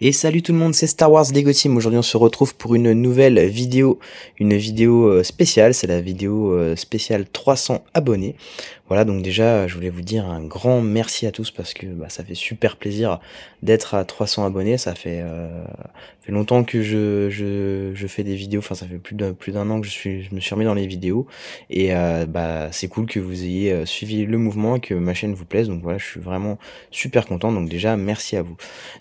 Et salut tout le monde, c'est Star Wars Lego Team. Aujourd'hui, on se retrouve pour une nouvelle vidéo, spéciale. C'est la vidéo spéciale 300 abonnés. Voilà, donc déjà, je voulais vous dire un grand merci à tous parce que ça fait super plaisir d'être à 300 abonnés. Ça fait longtemps que je fais des vidéos. Enfin, ça fait plus d'un an que je me suis remis dans les vidéos. Et c'est cool que vous ayez suivi le mouvement et que ma chaîne vous plaise. Donc voilà, je suis vraiment super content. Donc déjà, merci à vous.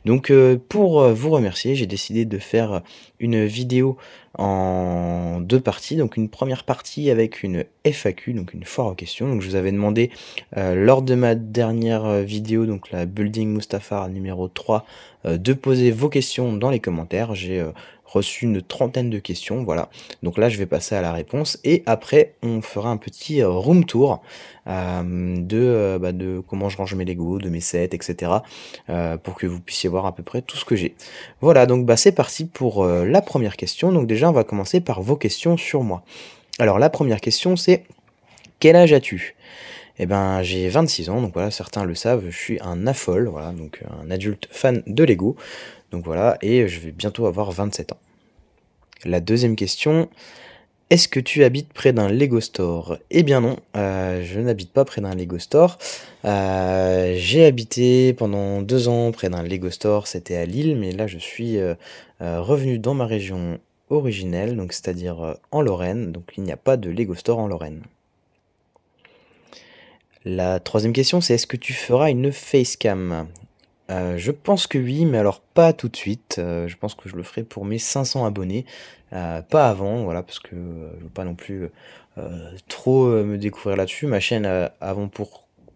Donc pour vous remercier, j'ai décidé de faire une vidéo en deux parties. Donc une première partie avec une FAQ, donc une foire aux questions. Donc je vous avais demandé lors de ma dernière vidéo, donc la Building Mustafar numéro 3, de poser vos questions dans les commentaires. J'ai reçu une trentaine de questions, voilà. Donc là je vais passer à la réponse et après on fera un petit room tour de comment je range mes Lego, de mes sets, etc. Pour que vous puissiez voir à peu près tout ce que j'ai. Voilà, donc c'est parti pour la première question. Donc déjà, on va commencer par vos questions sur moi. Alors la première question, c'est quel âge as-tu? Eh ben, j'ai 26 ans, donc voilà, certains le savent, je suis un affol, voilà, donc un adulte fan de Lego. Donc voilà, et je vais bientôt avoir 27 ans. La deuxième question, est-ce que tu habites près d'un Lego Store? Eh bien non, je n'habite pas près d'un Lego Store. J'ai habité pendant 2 ans près d'un Lego Store, c'était à Lille, mais là je suis revenu dans ma région originelle, donc c'est-à-dire en Lorraine, donc il n'y a pas de Lego Store en Lorraine. La troisième question, c'est est-ce que tu feras une facecam? Je pense que oui, mais alors pas tout de suite. Je pense que je le ferai pour mes 500 abonnés, pas avant, voilà, parce que je veux pas non plus trop me découvrir là-dessus. Ma chaîne a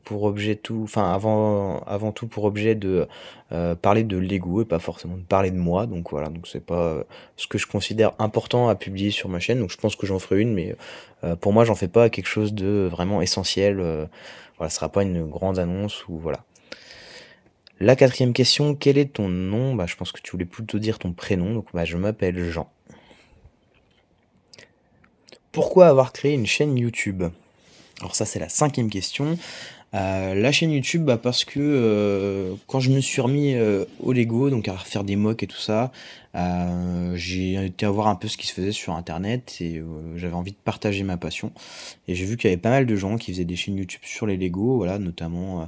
pour objet tout, enfin avant tout pour objet de parler de Lego et pas forcément de parler de moi. Donc voilà, donc c'est pas ce que je considère important à publier sur ma chaîne. Donc je pense que j'en ferai une, mais pour moi j'en fais pas quelque chose de vraiment essentiel. Voilà, ce sera pas une grande annonce ou voilà. La quatrième question, quel est ton nom? Je pense que tu voulais plutôt dire ton prénom, donc je m'appelle Jean. Pourquoi avoir créé une chaîne YouTube? Alors ça c'est la cinquième question. La chaîne YouTube, parce que quand je me suis remis au Lego, donc à faire des mocks et tout ça, j'ai été voir un peu ce qui se faisait sur internet et j'avais envie de partager ma passion. Et j'ai vu qu'il y avait pas mal de gens qui faisaient des chaînes YouTube sur les Lego, voilà, notamment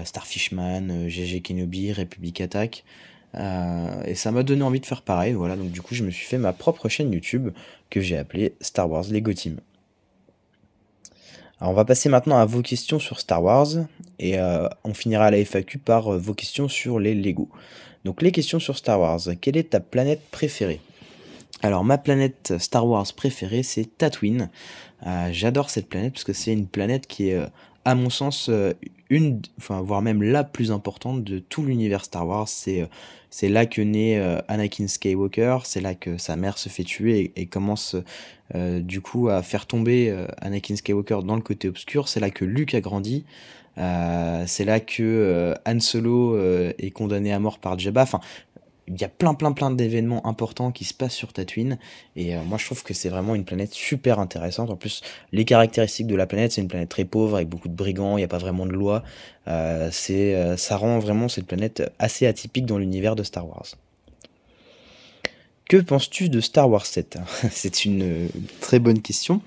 Starfishman, GG Kenobi, Republic Attack. Et ça m'a donné envie de faire pareil, voilà, donc du coup je me suis fait ma propre chaîne YouTube que j'ai appelée Star Wars Lego Team. Alors on va passer maintenant à vos questions sur Star Wars et on finira la FAQ par vos questions sur les Lego. Donc les questions sur Star Wars, quelle est ta planète préférée? Alors ma planète Star Wars préférée c'est Tatooine. J'adore cette planète parce que c'est une planète qui est à mon sens enfin voire même la plus importante de tout l'univers Star Wars. C'est là que naît Anakin Skywalker, c'est là que sa mère se fait tuer et commence du coup à faire tomber Anakin Skywalker dans le côté obscur. C'est là que Luke a grandi. C'est là que Han Solo est condamné à mort par Jabba. Enfin, il y a plein d'événements importants qui se passent sur Tatooine et moi je trouve que c'est vraiment une planète super intéressante. En plus, les caractéristiques de la planète, c'est une planète très pauvre avec beaucoup de brigands, il n'y a pas vraiment de loi. Ça rend vraiment cette planète assez atypique dans l'univers de Star Wars. Que penses-tu de Star Wars 7? C'est une très bonne question.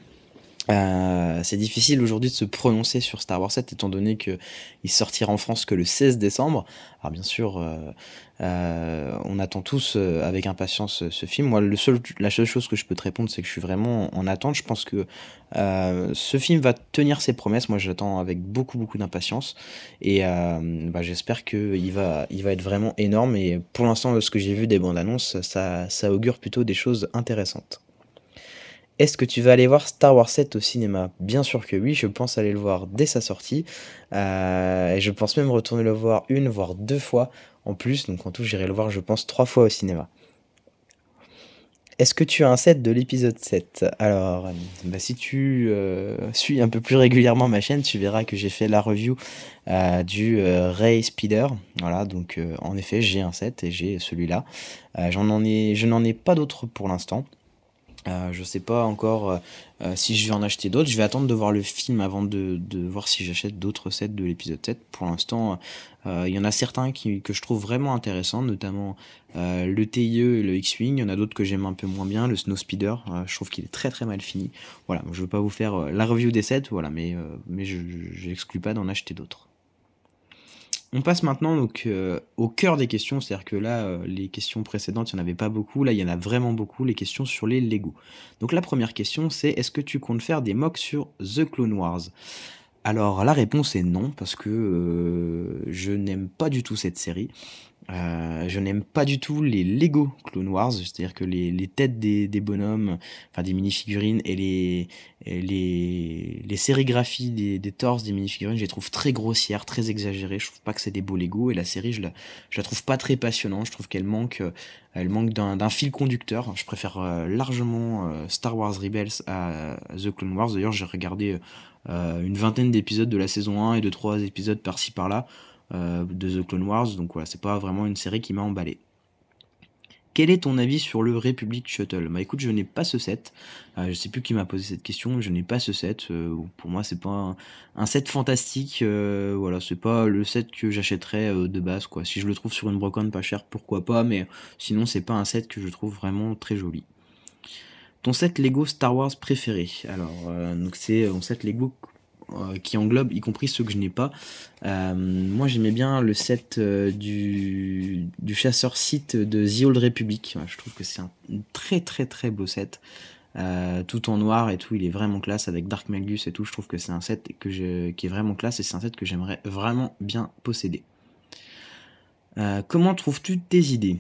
C'est difficile aujourd'hui de se prononcer sur Star Wars 7 étant donné qu'il sortira en France que le 16 décembre. Alors bien sûr, on attend tous avec impatience ce film. Moi, la seule chose que je peux te répondre, c'est que je suis vraiment en attente. Je pense que ce film va tenir ses promesses. Moi, j'attends avec beaucoup d'impatience et j'espère qu'il va être vraiment énorme. Et pour l'instant, ce que j'ai vu des bandes annonces, ça augure plutôt des choses intéressantes. Est-ce que tu vas aller voir Star Wars 7 au cinéma? Bien sûr que oui, je pense aller le voir dès sa sortie. Et je pense même retourner le voir une, voire deux fois en plus. Donc en tout, j'irai le voir, je pense, 3 fois au cinéma. Est-ce que tu as un set de l'épisode 7? Alors, si tu suis un peu plus régulièrement ma chaîne, tu verras que j'ai fait la review du Ray Speeder. Voilà, donc en effet, j'ai un set et j'ai celui-là. Je n'en ai pas d'autres pour l'instant. Je sais pas encore si je vais en acheter d'autres. Je vais attendre de voir le film avant de voir si j'achète d'autres sets de l'épisode 7. Pour l'instant, il y en a certains que je trouve vraiment intéressants, notamment le TIE et le X-Wing. Il y en a d'autres que j'aime un peu moins bien. Le Snowspeeder, je trouve qu'il est très très mal fini. Voilà, je veux pas vous faire la review des sets, voilà, mais je n'exclus pas d'en acheter d'autres. On passe maintenant donc au cœur des questions, c'est-à-dire que là, les questions précédentes, il n'y en avait pas beaucoup, là il y en a vraiment beaucoup, les questions sur les Lego. Donc la première question c'est: est-ce que tu comptes faire des mocks sur The Clone Wars? Alors la réponse est non, parce que je n'aime pas du tout cette série. Je n'aime pas du tout les Lego Clone Wars, c'est-à-dire que les têtes des bonhommes, enfin des minifigurines et les sérigraphies des torses des minifigurines, je les trouve très grossières, très exagérées. Je trouve pas que c'est des beaux Lego, et la série, je la trouve pas très passionnante. Je trouve elle manque d'un fil conducteur. Je préfère largement Star Wars Rebels à The Clone Wars. D'ailleurs, j'ai regardé une vingtaine d'épisodes de la saison 1 et 2-3 épisodes par-ci par-là de The Clone Wars, donc voilà, c'est pas vraiment une série qui m'a emballé. Quel est ton avis sur le Republic Shuttle? Bah écoute, je n'ai pas ce set, je sais plus qui m'a posé cette question, mais je n'ai pas ce set, pour moi c'est pas un set fantastique, voilà, c'est pas le set que j'achèterais de base, quoi. Si je le trouve sur une brocante pas cher, pourquoi pas, mais sinon c'est pas un set que je trouve vraiment très joli. Ton set Lego Star Wars préféré? Alors, donc c'est mon set Lego qui englobe y compris ceux que je n'ai pas. Moi j'aimais bien le set du chasseur Sith de The Old Republic. Je trouve que c'est un très très très beau set. Tout en noir et tout, il est vraiment classe avec Dark Malgus et tout. Je trouve que c'est un set qui est vraiment classe, et c'est un set que j'aimerais vraiment bien posséder. Comment trouves-tu tes idées?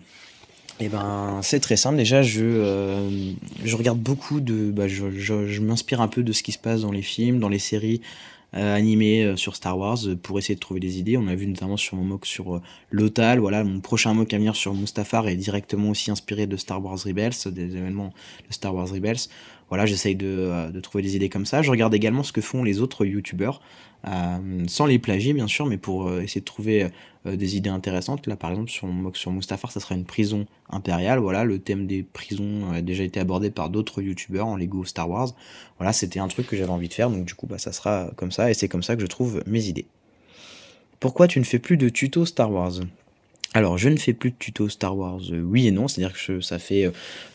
Eh ben, c'est très simple. Déjà, je regarde beaucoup je m'inspire un peu de ce qui se passe dans les films, dans les séries animées sur Star Wars, pour essayer de trouver des idées. On a vu notamment sur mon mock sur Lothal. Voilà, mon prochain mock à venir sur Mustafar est directement aussi inspiré de Star Wars Rebels, des événements de Star Wars Rebels. Voilà, j'essaye de trouver des idées comme ça. Je regarde également ce que font les autres youtubeurs, sans les plagier bien sûr, mais pour essayer de trouver des idées intéressantes. Là par exemple sur mon mock sur Mustafar, ça serait une prison impériale. Voilà, le thème des prisons a déjà été abordé par d'autres youtubeurs en Lego Star Wars. Voilà, c'était un truc que j'avais envie de faire, donc du coup ça sera comme ça, et c'est comme ça que je trouve mes idées. Pourquoi tu ne fais plus de tutos Star Wars? Alors, je ne fais plus de tutos Star Wars, oui et non, c'est-à-dire que ça fait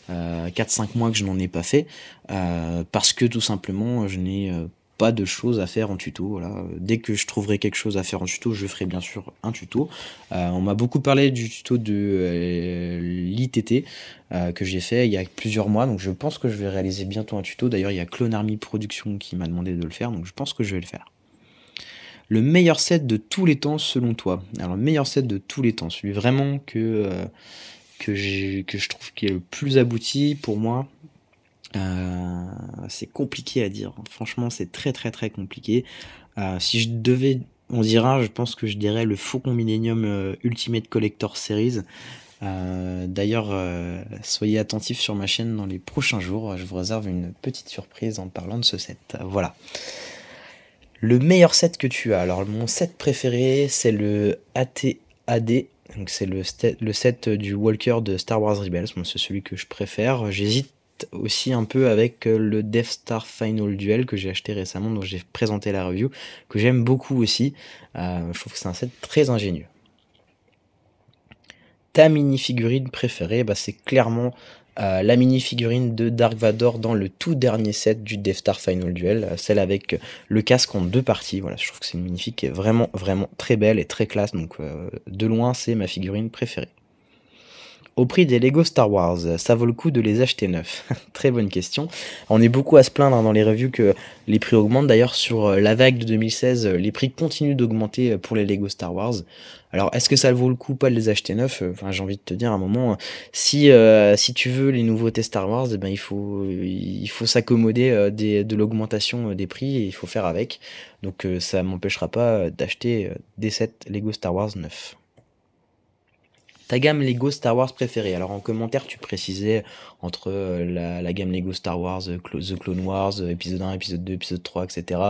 4-5 mois que je n'en ai pas fait, parce que tout simplement, je n'ai pas de choses à faire en tuto. Voilà. Dès que je trouverai quelque chose à faire en tuto, je ferai bien sûr un tuto. On m'a beaucoup parlé du tuto de l'ITT que j'ai fait il y a plusieurs mois, donc je pense que je vais réaliser bientôt un tuto. D'ailleurs, il y a Clone Army Production qui m'a demandé de le faire, donc je pense que je vais le faire. Le meilleur set de tous les temps selon toi? Alors le meilleur set de tous les temps, celui vraiment que je trouve qui est le plus abouti pour moi, c'est compliqué à dire. Franchement, c'est très très très compliqué. Si je devais en dire un, je pense que je dirais le Faucon Millenium Ultimate Collector Series. D'ailleurs, soyez attentifs sur ma chaîne dans les prochains jours. Je vous réserve une petite surprise en parlant de ce set. Voilà. Le meilleur set que tu as? Alors mon set préféré c'est le AT-AD, donc c'est le set du Walker de Star Wars Rebels. Moi c'est celui que je préfère. J'hésite aussi un peu avec le Death Star Final Duel que j'ai acheté récemment, dont j'ai présenté la review, que j'aime beaucoup aussi. Je trouve que c'est un set très ingénieux. Ta mini-figurine préférée? Bah, c'est clairement la mini-figurine de Dark Vador dans le tout dernier set du Death Star Final Duel, celle avec le casque en 2 parties. Voilà, je trouve que c'est une mini-fig qui est vraiment vraiment très belle et très classe, donc de loin c'est ma figurine préférée. Au prix des Lego Star Wars, ça vaut le coup de les acheter neufs? Très bonne question. On est beaucoup à se plaindre dans les reviews que les prix augmentent. D'ailleurs, sur la vague de 2016, les prix continuent d'augmenter pour les Lego Star Wars. Alors, est-ce que ça vaut le coup pas de les acheter neufs? Enfin, j'ai envie de te dire à un moment, si tu veux les nouveautés Star Wars, eh ben, il faut s'accommoder de l'augmentation des prix, et il faut faire avec. Donc, ça m'empêchera pas d'acheter des sets Lego Star Wars neufs. Ta gamme Lego Star Wars préférée? Alors en commentaire tu précisais entre la gamme Lego Star Wars, The Clone Wars, épisode 1, épisode 2, épisode 3, etc.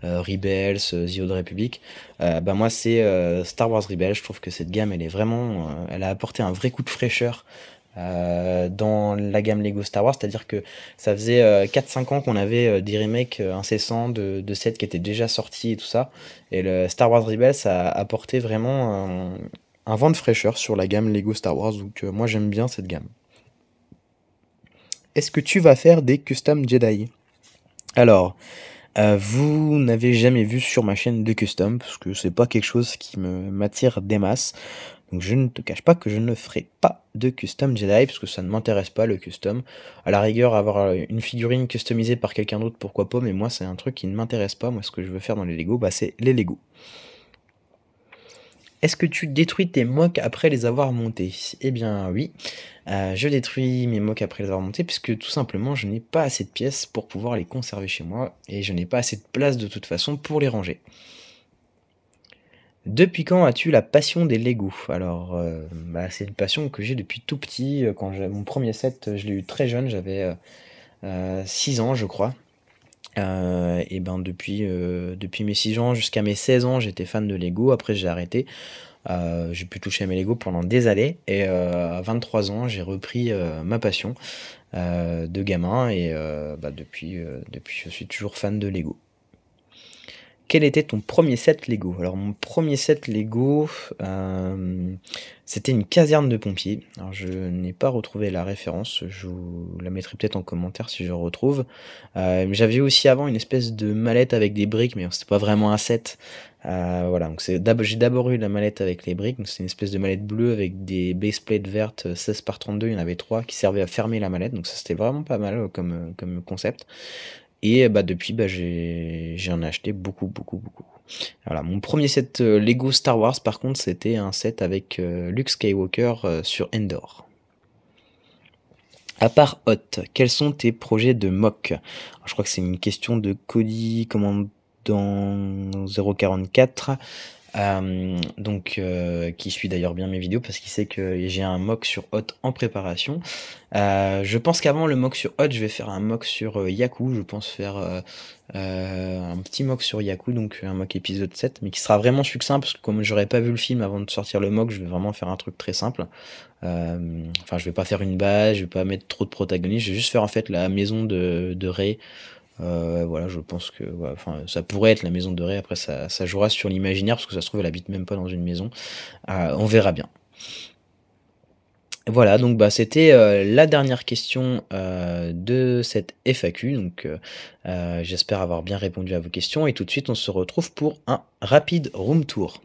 Rebels, The Old Republic. Bah moi c'est Star Wars Rebels. Je trouve que cette gamme elle est vraiment, elle a apporté un vrai coup de fraîcheur dans la gamme Lego Star Wars, c'est-à-dire que ça faisait 4-5 ans qu'on avait des remakes incessants de sets qui étaient déjà sortis et tout ça. Et le Star Wars Rebels a apporté vraiment un vent de fraîcheur sur la gamme Lego Star Wars, donc moi j'aime bien cette gamme. Est-ce que tu vas faire des custom Jedi? Alors, vous n'avez jamais vu sur ma chaîne de custom, parce que c'est pas quelque chose qui m'attire des masses. Donc je ne te cache pas que je ne ferai pas de custom Jedi, parce que ça ne m'intéresse pas le custom. À la rigueur, avoir une figurine customisée par quelqu'un d'autre, pourquoi pas, mais moi c'est un truc qui ne m'intéresse pas. Moi ce que je veux faire dans les Lego, bah, c'est les Lego. Est-ce que tu détruis tes mocks après les avoir montés? Eh bien oui, je détruis mes mocks après les avoir montés, puisque tout simplement je n'ai pas assez de pièces pour pouvoir les conserver chez moi, et je n'ai pas assez de place de toute façon pour les ranger. Depuis quand as-tu la passion des Lego? Alors, bah, c'est une passion que j'ai depuis tout petit. Quand j'ai mon premier set, je l'ai eu très jeune, j'avais 6 ans, je crois. Et ben depuis mes 6 ans jusqu'à mes 16 ans, j'étais fan de Lego. Après, j'ai arrêté. J'ai pu toucher à mes Lego pendant des années. Et à 23 ans, j'ai repris ma passion de gamin. Et bah, depuis, je suis toujours fan de Lego. Quel était ton premier set Lego? Alors mon premier set Lego, c'était une caserne de pompiers. Alors je n'ai pas retrouvé la référence, je vous la mettrai peut-être en commentaire si je retrouve. J'avais aussi avant une espèce de mallette avec des briques, mais c'était pas vraiment un set. Voilà, donc j'ai d'abord eu la mallette avec les briques, donc c'est une espèce de mallette bleue avec des baseplates vertes 16 par 32, il y en avait 3 qui servaient à fermer la mallette, donc ça c'était vraiment pas mal comme concept. Et bah, depuis, bah, j'en ai acheté beaucoup, beaucoup, beaucoup. Voilà, mon premier set Lego Star Wars, par contre, c'était un set avec Luke Skywalker sur Endor. À part Hot, quels sont tes projets de mock? Alors, je crois que c'est une question de Cody Commandant 044. Qui suit d'ailleurs bien mes vidéos parce qu'il sait que j'ai un mock sur Hot en préparation. Je pense qu'avant le mock sur Hot, je vais faire un mock sur Yaku. Je pense faire un petit mock sur Yaku, donc un mock épisode 7, mais qui sera vraiment succinct parce que comme j'aurais pas vu le film avant de sortir le mock, je vais vraiment faire un truc très simple. Enfin, je vais pas faire une base, je vais pas mettre trop de protagonistes, je vais juste faire en fait la maison de Rey. Voilà, je pense que voilà, enfin, ça pourrait être la maison de Rey, après ça jouera sur l'imaginaire, parce que ça se trouve elle habite même pas dans une maison. On verra bien. Voilà, donc bah, c'était la dernière question de cette FAQ, donc j'espère avoir bien répondu à vos questions, et tout de suite on se retrouve pour un rapide room tour.